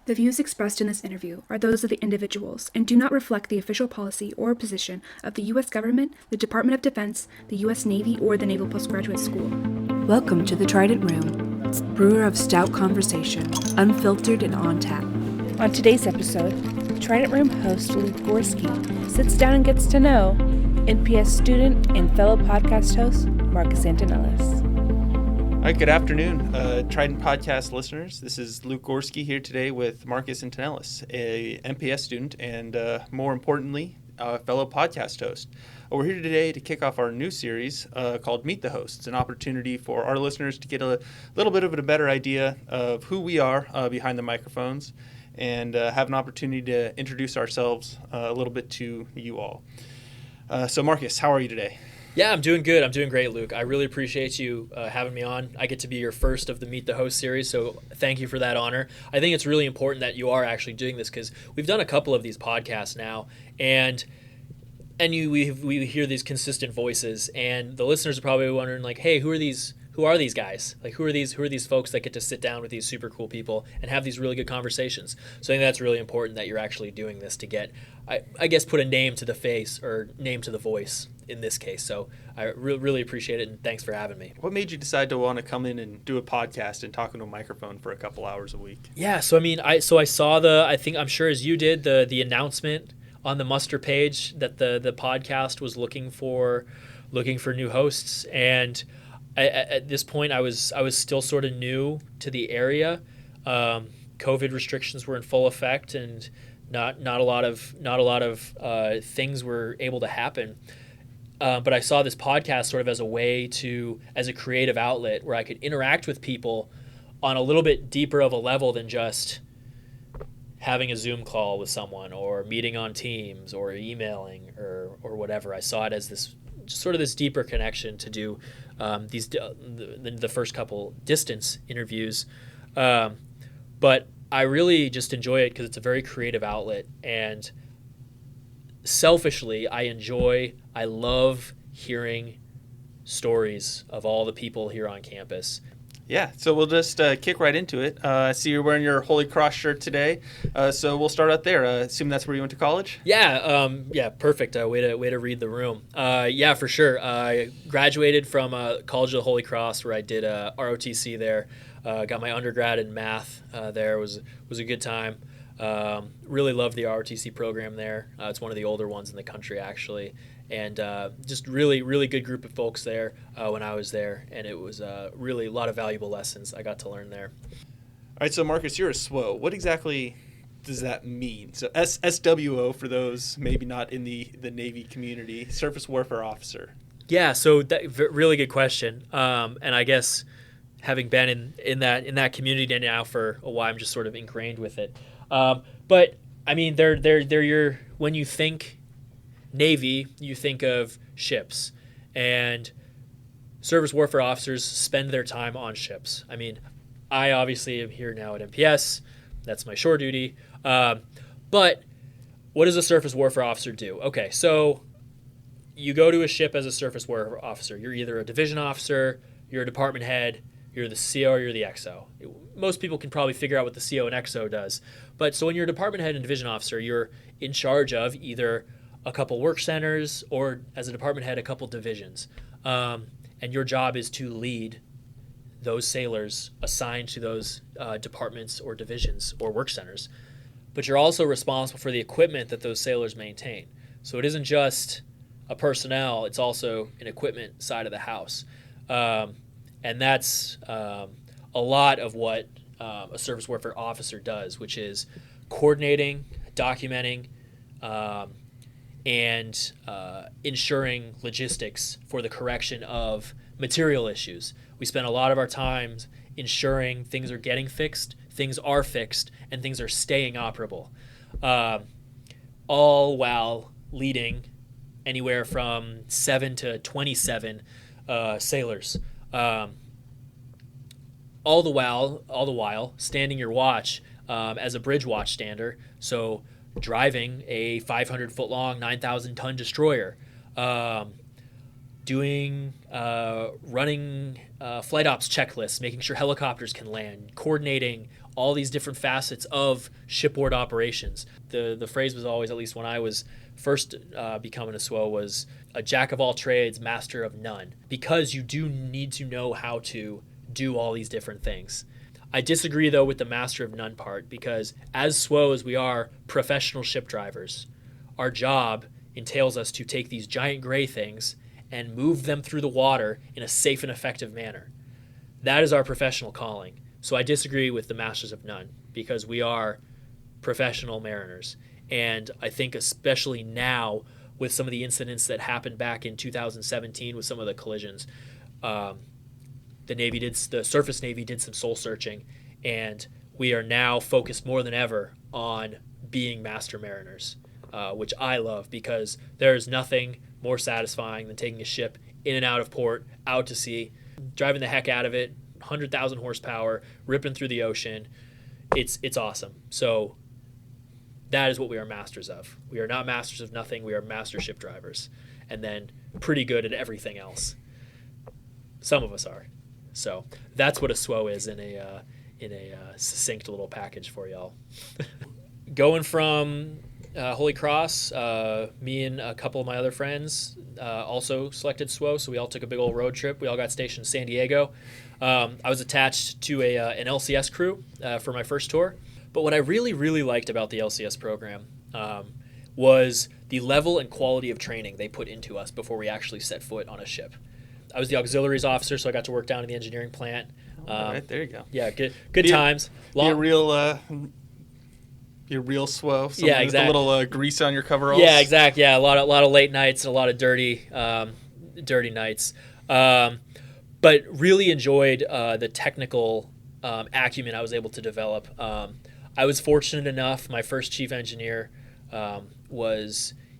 The views expressed in this interview are those of the individuals and do not reflect the official policy or position of the U.S. Government, the Department of Defense, the U.S. Navy, or the Naval Postgraduate School. Welcome to the Trident Room, brewer of stout conversation, unfiltered and on tap. On today's episode, Trident Room host Luke Goorsky sits down and gets to know NPS student and fellow podcast host Marcus Antonellis. All right, good afternoon, Trident podcast listeners. This is Luke Goorsky here today with Marcus Antonellis, a NPS student and, more importantly, a fellow podcast host. We're here today to kick off our new series called Meet the Hosts, an opportunity for our listeners to get a little bit of a better idea of who we are behind the microphones and have an opportunity to introduce ourselves a little bit to you all. So, Marcus, how are you today? Yeah, I'm doing good. I'm doing great, Luke. I really appreciate you having me on. I get to be your first of the Meet the Host series, so thank you for that honor. I think it's really important that you are actually doing this because we've done a couple of these podcasts now, and we hear these consistent voices, and the listeners are probably wondering, like, hey, who are these guys? Like, who are these folks that get to sit down with these super cool people and have these really good conversations? So I think that's really important that you're actually doing this to get, I guess, put a name to the face or name to the voice in this case. So I really appreciate it, and thanks for having me. What made you decide to want to come in and do a podcast and talk into a microphone for a couple hours a week? Yeah, so I saw I'm sure as you did, the announcement on the muster page that the podcast was looking for new hosts, and at this point I was still sort of new to the area. COVID restrictions were in full effect, and not a lot of things were able to happen. But I saw this podcast sort of as a creative outlet where I could interact with people on a little bit deeper of a level than just having a Zoom call with someone or meeting on Teams or emailing or whatever. I saw it as this deeper connection to do the first couple distance interviews. But I really just enjoy it because it's a very creative outlet, and selfishly, I love hearing stories of all the people here on campus. Yeah, so we'll just kick right into it. I see you're wearing your Holy Cross shirt today, so we'll start out there. Assume that's where you went to college? Yeah, perfect. Way to read the room. Yeah, for sure. I graduated from College of the Holy Cross, where I did ROTC there. Got my undergrad in math there. Was a good time. Really loved the ROTC program there. It's one of the older ones in the country, actually. And just really good group of folks there when I was there. And it was really a lot of valuable lessons I got to learn there. All right, so Marcus, you're a SWO. What exactly does that mean? So SWO, for those maybe not in the Navy community, Surface Warfare Officer. Yeah, so really good question. And I guess having been in that community now for a while, I'm just sort of ingrained with it. But I mean, they're when you think Navy, you think of ships, and service warfare officers spend their time on ships. I mean, I obviously am here now at NPS. That's my shore duty. But what does a surface warfare officer do? Okay, so you go to a ship as a surface warfare officer. You're either a division officer, you're a department head, you're the CO, or you're the XO. Most people can probably figure out what the CO and XO does. But so when you're a department head and division officer, you're in charge of either a couple work centers or, as a department head, a couple divisions. And your job is to lead those sailors assigned to those departments or divisions or work centers. But you're also responsible for the equipment that those sailors maintain. So it isn't just a personnel, it's also an equipment side of the house. And that's a lot of what a surface warfare officer does, which is coordinating, documenting, and ensuring logistics for the correction of material issues. We spend a lot of our time ensuring things are getting fixed, things are fixed, and things are staying operable, all while leading anywhere from 7 to 27 sailors. All the while standing your watch as a bridge watchstander, so driving a 500-foot-long, 9,000-ton destroyer, running flight ops checklists, making sure helicopters can land, coordinating all these different facets of shipboard operations. The phrase was always, at least when I was first becoming a SWO, was a jack of all trades, master of none, because you do need to know how to do all these different things. I disagree, though, with the master of none part, because as SWOs, we are professional ship drivers. Our job entails us to take these giant gray things and move them through the water in a safe and effective manner. That is our professional calling. So I disagree with the masters of none, because we are professional mariners. And I think especially now with some of the incidents that happened back in 2017 with some of the collisions, the surface Navy did some soul searching, and we are now focused more than ever on being master mariners, which I love, because there is nothing more satisfying than taking a ship in and out of port, out to sea, driving the heck out of it, 100,000 horsepower, ripping through the ocean. It's awesome. So that is what we are masters of. We are not masters of nothing. We are master ship drivers, and then pretty good at everything else. Some of us are. So that's what a SWO is in a succinct little package for y'all. Going from Holy Cross, me and a couple of my other friends also selected SWO, so we all took a big old road trip. We all got stationed in San Diego. I was attached to an LCS crew for my first tour. But what I really, really liked about the LCS program was the level and quality of training they put into us before we actually set foot on a ship. I was the auxiliaries officer, so I got to work down in the engineering plant. All right, there you go. Yeah, good times. Be a real SWO. Yeah, exactly. With a little grease on your coveralls. Yeah, exactly. Yeah, a lot of late nights and a lot of dirty nights. But really enjoyed the technical acumen I was able to develop. I was fortunate enough. My first chief engineer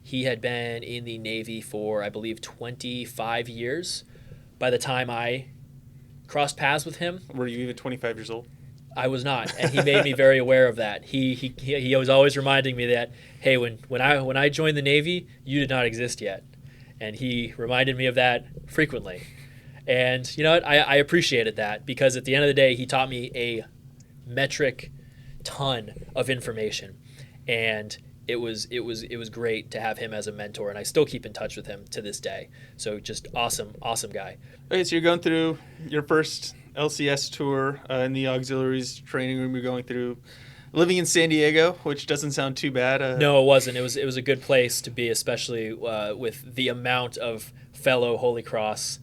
he had been in the Navy for, I believe, 25 years. By the time I crossed paths with him. Were you even 25 years old? I was not, and he made me very aware of that. He was always reminding me that, hey, when I joined the Navy, you did not exist yet, and he reminded me of that frequently. And you know what? I appreciated that, because at the end of the day, he taught me a metric ton of information, and it was great to have him as a mentor, and I still keep in touch with him to this day. So just awesome guy. Okay, so you're going through your first LCS tour in the auxiliaries training room. You're going through living in San Diego, which doesn't sound too bad. No, it wasn't. It was a good place to be, especially with the amount of fellow Holy Cross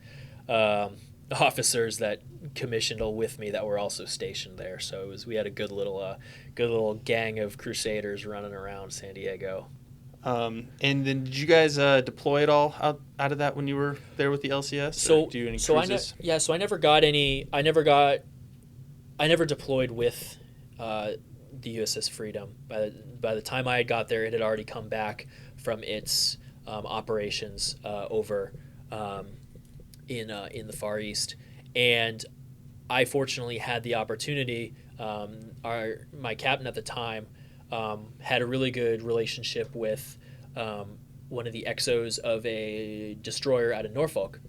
officers that commissioned with me that were also stationed there. So we had a good little gang of crusaders running around San Diego. And then did you guys deploy at all out of that when you were there with the LCS? So do any cruises? I never deployed with the USS Freedom. By the time I had got there, it had already come back from its operations over in the Far East, and I fortunately had the opportunity. My captain at the time had a really good relationship with one of the XOs of a destroyer out of Norfolk.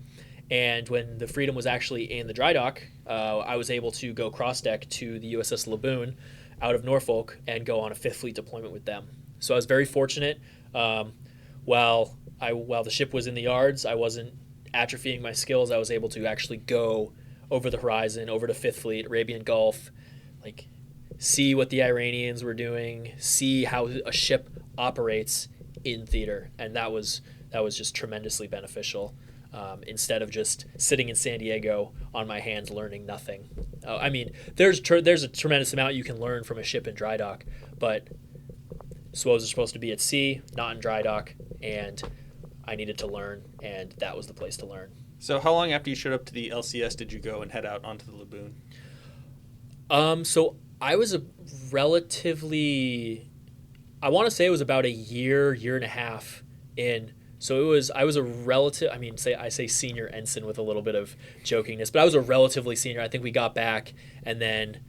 And when the Freedom was actually in the dry dock, I was able to go cross-deck to the USS Laboon out of Norfolk and go on a Fifth Fleet deployment with them. So I was very fortunate. While the ship was in the yards, I wasn't atrophying my skills. I was able to actually go over the horizon, over to Fifth Fleet, Arabian Gulf, see what the Iranians were doing, see how a ship operates in theater, and that was just tremendously beneficial. Instead of just sitting in San Diego on my hands learning nothing. There's a tremendous amount you can learn from a ship in dry dock, but SWOs are supposed to be at sea, not in dry dock, and I needed to learn, and that was the place to learn. So how long after you showed up to the LCS did you go and head out onto the Laboon? So I was a relatively, I want to say it was about a year and a half in. So I was a relative, I say senior ensign with a little bit of jokingness, but I was a relatively senior. I think we got back, and then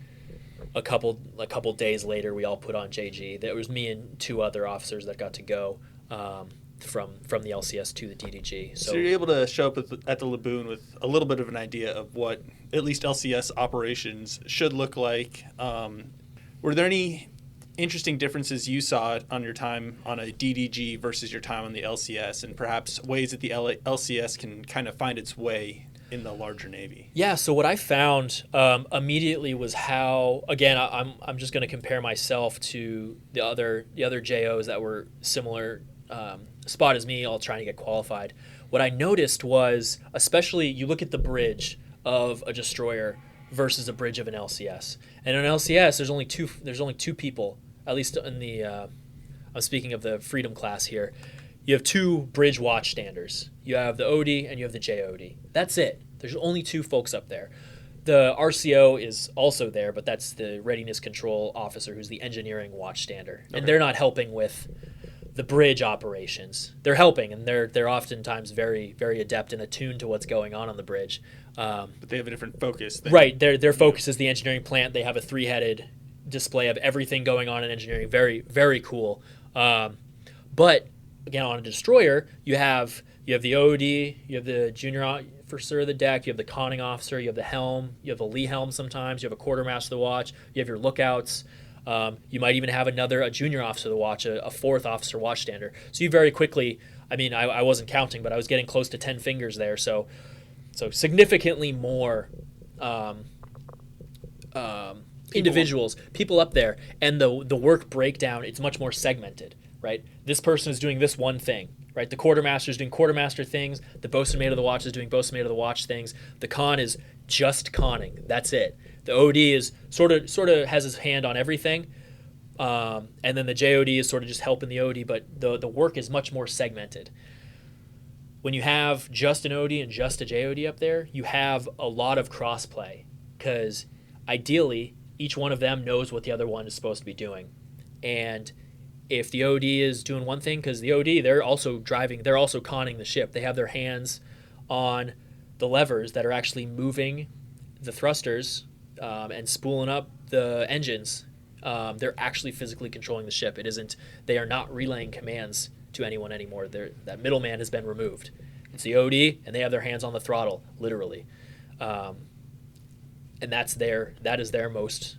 a couple days later, we all put on JG. There was me and two other officers that got to go from the LCS to the DDG. So you're able to show up at the Laboon with a little bit of an idea of what at least LCS operations should look like, Were there any interesting differences you saw on your time on a DDG versus your time on the LCS, and perhaps ways that the LCS can kind of find its way in the larger Navy? Yeah, so what I found immediately was how, again, I'm just going to compare myself to the other JOs that were similar spot as me, all trying to get qualified. What I noticed was, especially you look at the bridge of a destroyer versus a bridge of an LCS. And in an LCS, there's only two people, at least in the I'm speaking of the Freedom class here. You have two bridge watchstanders. You have the OD and you have the JOD. That's it. There's only two folks up there. The RCO is also there, but that's the readiness control officer, who's the engineering watchstander. Okay. And they're not helping with the bridge operations. They're helping, and they're oftentimes very, very adept and attuned to what's going on the bridge. But they have a different focus. Right. Their focus is the engineering plant. They have a three-headed display of everything going on in engineering. Very, very cool. But again, on a destroyer, you have the OD, you have the junior officer of the deck, you have the conning officer, you have the helm, you have a lee helm sometimes, you have a quartermaster of the watch, you have your lookouts. You might even have a junior officer of the watch, a fourth officer watchstander. So you very quickly, I wasn't counting, but I was getting close to 10 fingers there. So significantly more individuals, people up there, and the work breakdown, it's much more segmented, right? This person is doing this one thing, right? The quartermaster is doing quartermaster things. The bosun mate of the watch is doing bosun mate of the watch things. The con is just conning. That's it. The OD is sort of has his hand on everything, and then the JOD is sort of just helping the OD, but the work is much more segmented. When you have just an OD and just a JOD up there, you have a lot of crossplay, because ideally each one of them knows what the other one is supposed to be doing. And if the OD is doing one thing, because the OD, they're also conning the ship. They have their hands on the levers that are actually moving the thrusters and spooling up the engines. They're actually physically controlling the ship. They are not relaying commands to anyone anymore. That middleman has been removed. It's the OD, and they have their hands on the throttle, literally. And that is their most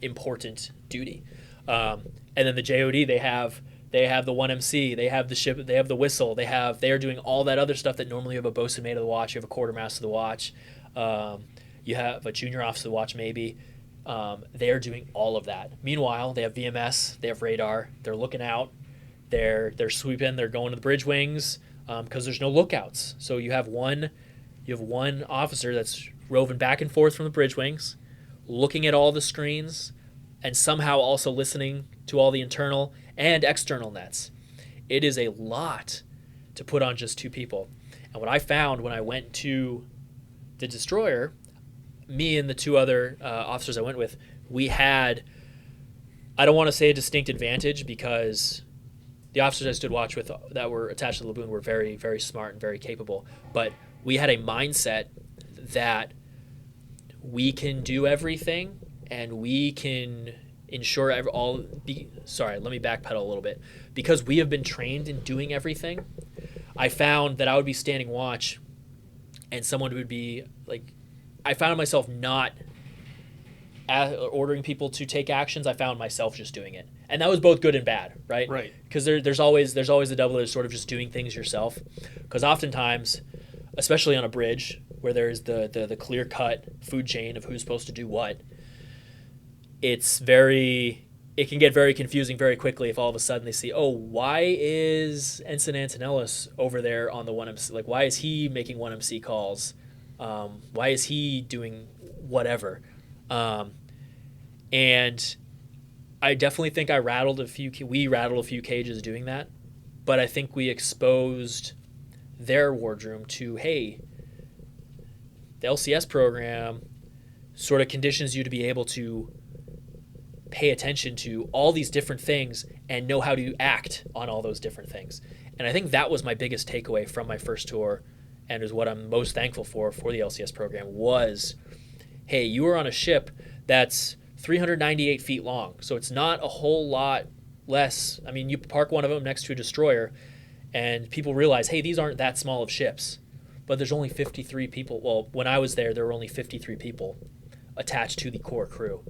important duty. And then the JOD, they have the 1MC, they have the ship, they have the whistle, they are doing all that other stuff that normally you have a bosun mate of the watch, you have a quartermaster of the watch, you have a junior officer of the watch maybe. They are doing all of that. Meanwhile, they have VMS, they have radar, they're looking out, they're sweeping, they're going to the bridge wings, because there's no lookouts. So you have one officer that's roving back and forth from the bridge wings, looking at all the screens, and somehow also listening to all the internal and external nets. It is a lot to put on just two people. And what I found when I went to the destroyer, me and the two other officers I went with, we had, I don't want to say a distinct advantage, because the officers I stood watch with that were attached to the laboon were very, very smart and very capable. But we had a mindset that we can do everything, and we can ensure let me backpedal a little bit. Because we have been trained in doing everything, I found that I would be standing watch, and someone would be like, I found myself not ordering people to take actions. I found myself just doing it, and that was both good and bad, right? Right. Because there's always a double edged sort of just doing things yourself. Because oftentimes, especially on a bridge where there's the clear cut food chain of who's supposed to do what, it can get very confusing very quickly if all of a sudden they see, oh, why is Ensign Antonellis over there on the 1MC? Like, why is he making 1MC calls? Why is he doing whatever? And I definitely think we rattled a few cages doing that, but I think we exposed their wardroom to, hey, the LCS program sort of conditions you to be able to pay attention to all these different things and know how to act on all those different things. And I think that was my biggest takeaway from my first tour, and is what I'm most thankful for the LCS program, was, hey, you are on a ship that's 398 feet long, so it's not a whole lot less. I mean, you park one of them next to a destroyer, and people realize, hey, these aren't that small of ships. But there's only 53 people. Well, when I was there were only 53 people attached to the core crew.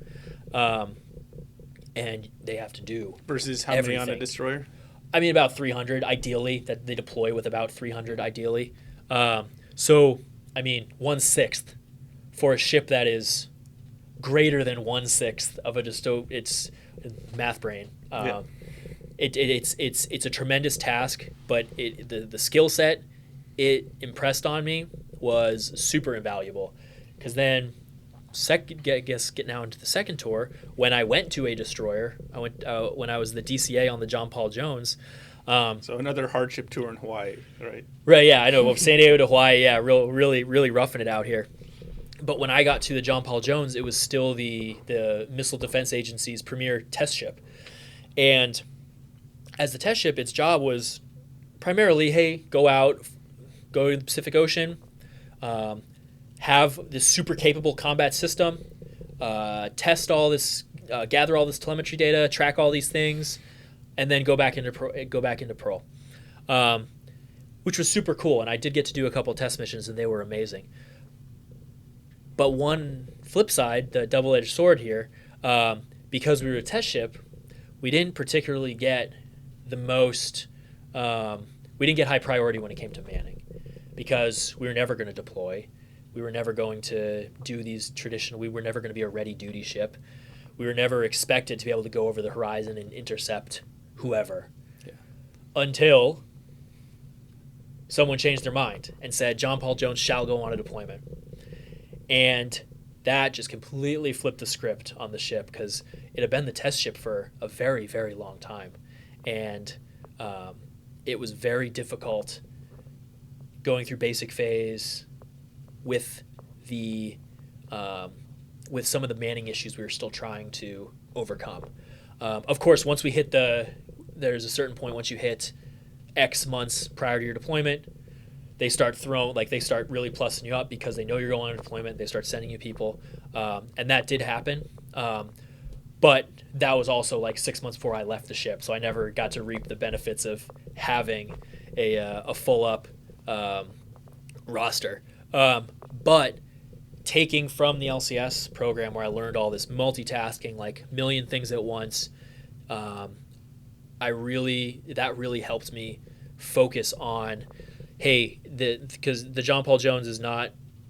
and they have to do Versus how many on a destroyer? I mean, about 300 ideally, that they deploy with about 300 ideally. So, I mean, 1/6 for a ship that is greater than 1/6 of a it's math brain. It's a tremendous task, but the skill set it impressed on me was super invaluable. Because then, getting now into the second tour, when I went to a destroyer, when I was the DCA on the John Paul Jones. So another hardship tour in Hawaii, right? Right, yeah, I know. Well, San Diego to Hawaii, yeah, really roughing it out here. But when I got to the John Paul Jones, it was still the Missile Defense Agency's premier test ship. And as the test ship, its job was primarily, hey, go to the Pacific Ocean, have this super capable combat system, test all this, gather all this telemetry data, track all these things, and then go back into Pearl, which was super cool. And I did get to do a couple test missions, and they were amazing. But one flip side, the double-edged sword here, because we were a test ship, we didn't particularly get the most. We didn't get high priority when it came to manning, because we were never going to deploy. We were never going to do these traditional. We were never going to be a ready duty ship. We were never expected to be able to go over the horizon and intercept whoever, until someone changed their mind and said John Paul Jones shall go on a deployment. And that just completely flipped the script on the ship, because it had been the test ship for a very, very long time. And it was very difficult going through basic phase with with some of the manning issues we were still trying to overcome. Of course, once we hit there's a certain point, once you hit X months prior to your deployment, they start really plussing you up, because they know you're going on a deployment. They start sending you people, and that did happen. But that was also like 6 months before I left the ship, so I never got to reap the benefits of having a full up roster. But taking from the LCS program, where I learned all this multitasking, like million things at once, that really helped me focus on, hey, because the John Paul Jones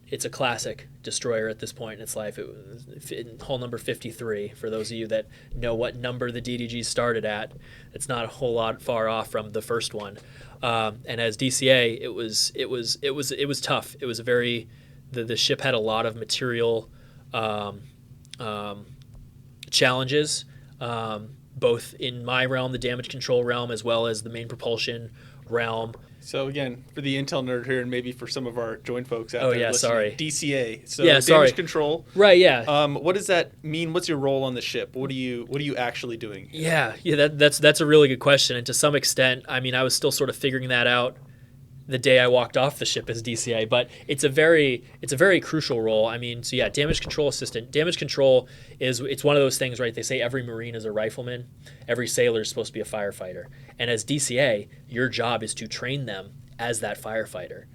it's a classic destroyer at this point in its life. It was hull number 53, for those of you that know what number the DDG started at. It's not a whole lot far off from the first one. And as DCA, it was tough. It was the ship had a lot of material challenges, both in my realm, the damage control realm, as well as the main propulsion realm. So again, for the Intel nerd here, and maybe for some of our joint folks out there listening, sorry. DCA. So yeah, damage control. Right, yeah. What does that mean? What's your role on the ship? What are you actually doing? Yeah, that's a really good question. And to some extent, I mean, I was still sort of figuring that out the day I walked off the ship as DCA, but it's a very crucial role. I mean, so yeah, damage control assistant. Damage control it's one of those things, right? They say every Marine is a rifleman, every sailor is supposed to be a firefighter, and as DCA, your job is to train them as that firefighter.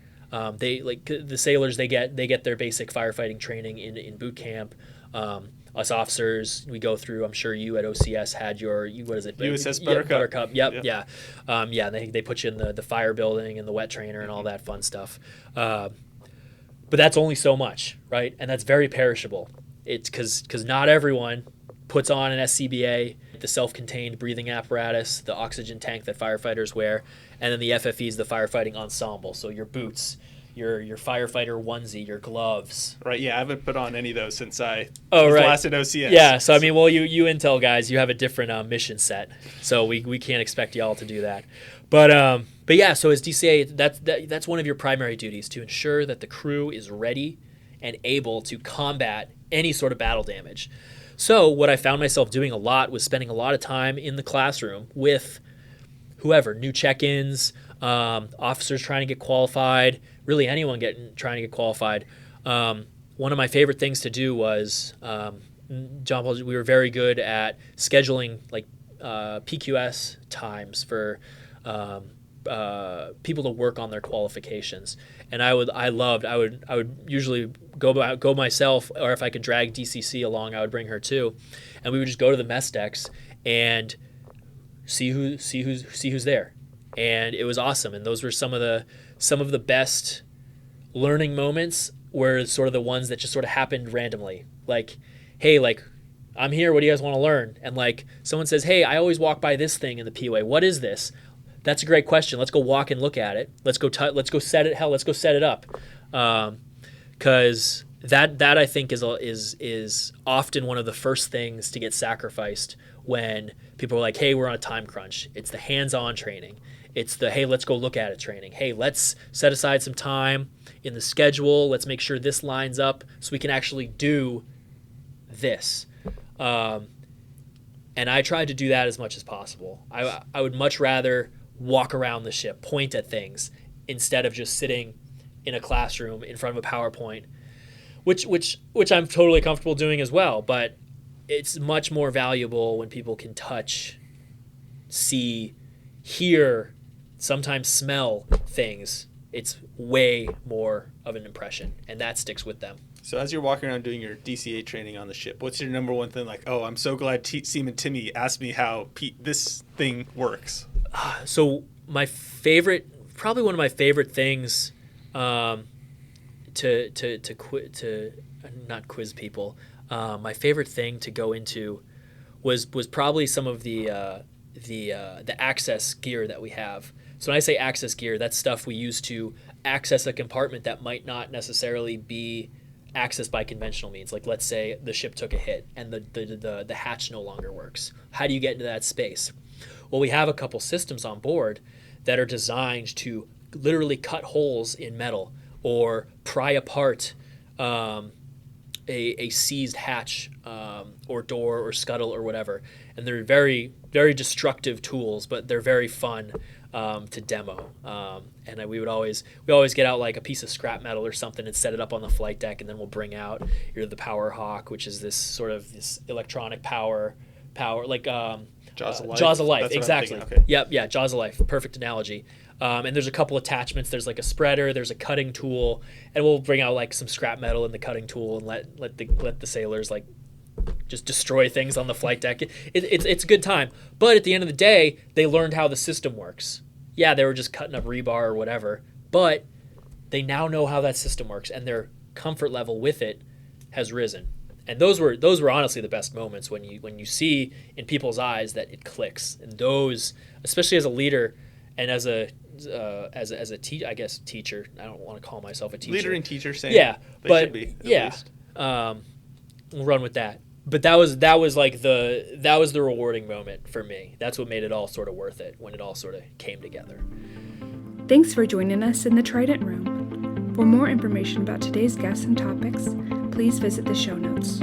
They, like the sailors, they get their basic firefighting training in boot camp. Us officers, we go through. I'm sure you at OCS had what is it? USS Buttercup. Buttercup. Yep. Yeah. They put you in the fire building and the wet trainer and all that fun stuff. But that's only so much, right? And that's very perishable. It's because not everyone puts on an SCBA, the self-contained breathing apparatus, the oxygen tank that firefighters wear, and then the FFE is the firefighting ensemble. So your boots, your firefighter onesie, your gloves. Right, yeah, I haven't put on any of those since I was last at OCS. Yeah, so I mean, well, you Intel guys, you have a different mission set, so we can't expect y'all to do that. But yeah, so as DCA, that's one of your primary duties, to ensure that the crew is ready and able to combat any sort of battle damage. So what I found myself doing a lot was spending a lot of time in the classroom with whoever, new check-ins, officers trying to get qualified, really anyone trying to get qualified. One of my favorite things to do was, John Paul, we were very good at scheduling like PQS times for people to work on their qualifications. And I would usually go myself, or if I could drag DCC along, I would bring her too, and we would just go to the mess decks and see who's there. And it was awesome. And those were some of the best learning moments, were sort of the ones that just sort of happened randomly. Like, hey, like, I'm here, what do you guys want to learn? And like someone says, hey, I always walk by this thing in the POA. What is this? That's a great question. Let's go walk and look at it. Let's go set it up. Because that I think is often one of the first things to get sacrificed when people are like, hey, we're on a time crunch. It's the hands-on training. It's the, hey, let's go look at it training. Hey, let's set aside some time in the schedule. Let's make sure this lines up so we can actually do this. And I tried to do that as much as possible. I would much rather walk around the ship, point at things, instead of just sitting in a classroom in front of a PowerPoint, which I'm totally comfortable doing as well. But it's much more valuable when people can touch, see, hear, sometimes smell things. It's way more of an impression, and that sticks with them. So as you're walking around doing your DCA training on the ship, what's your number one thing? Like, oh, I'm so glad Seaman Timmy asked me how this thing works. So probably one of my favorite things, to not quiz people. My favorite thing to go into was probably some of the access gear that we have. So when I say access gear, that's stuff we use to access a compartment that might not necessarily be accessed by conventional means. Like, let's say the ship took a hit and the hatch no longer works. How do you get into that space? Well, we have a couple systems on board that are designed to literally cut holes in metal or pry apart a seized hatch or door or scuttle or whatever. And they're very, very destructive tools, but they're very fun to demo. And we always get out like a piece of scrap metal or something and set it up on the flight deck, and then we'll bring out either the Power Hawk, which is this electronic power like Jaws of Life. Jaws of Life, That's exactly. Okay. Yep, yeah, Jaws of Life, perfect analogy. And there's a couple attachments. There's like a spreader, there's a cutting tool, and we'll bring out like some scrap metal in the cutting tool and let the sailors like just destroy things on the flight deck. It's a good time. But at the end of the day, they learned how the system works. Yeah, they were just cutting up rebar or whatever, but they now know how that system works, and their comfort level with it has risen. And those were honestly the best moments when you see in people's eyes that it clicks. And those, especially as a leader and as a teacher. I don't want to call myself a teacher. Leader and teacher, same. Yeah, they should be. At least. We'll run with that. But that was the rewarding moment for me. That's what made it all sort of worth it, when it all sort of came together. Thanks for joining us in the Trident Room. For more information about today's guests and topics, please visit the show notes.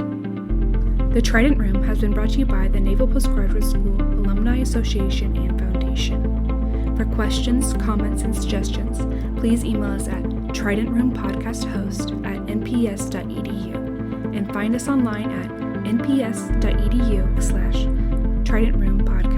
The Trident Room has been brought to you by the Naval Postgraduate School Alumni Association and Foundation. For questions, comments, and suggestions, please email us at tridentroompodcasthost@nps.edu and find us online at nps.edu/Trident Room Podcast.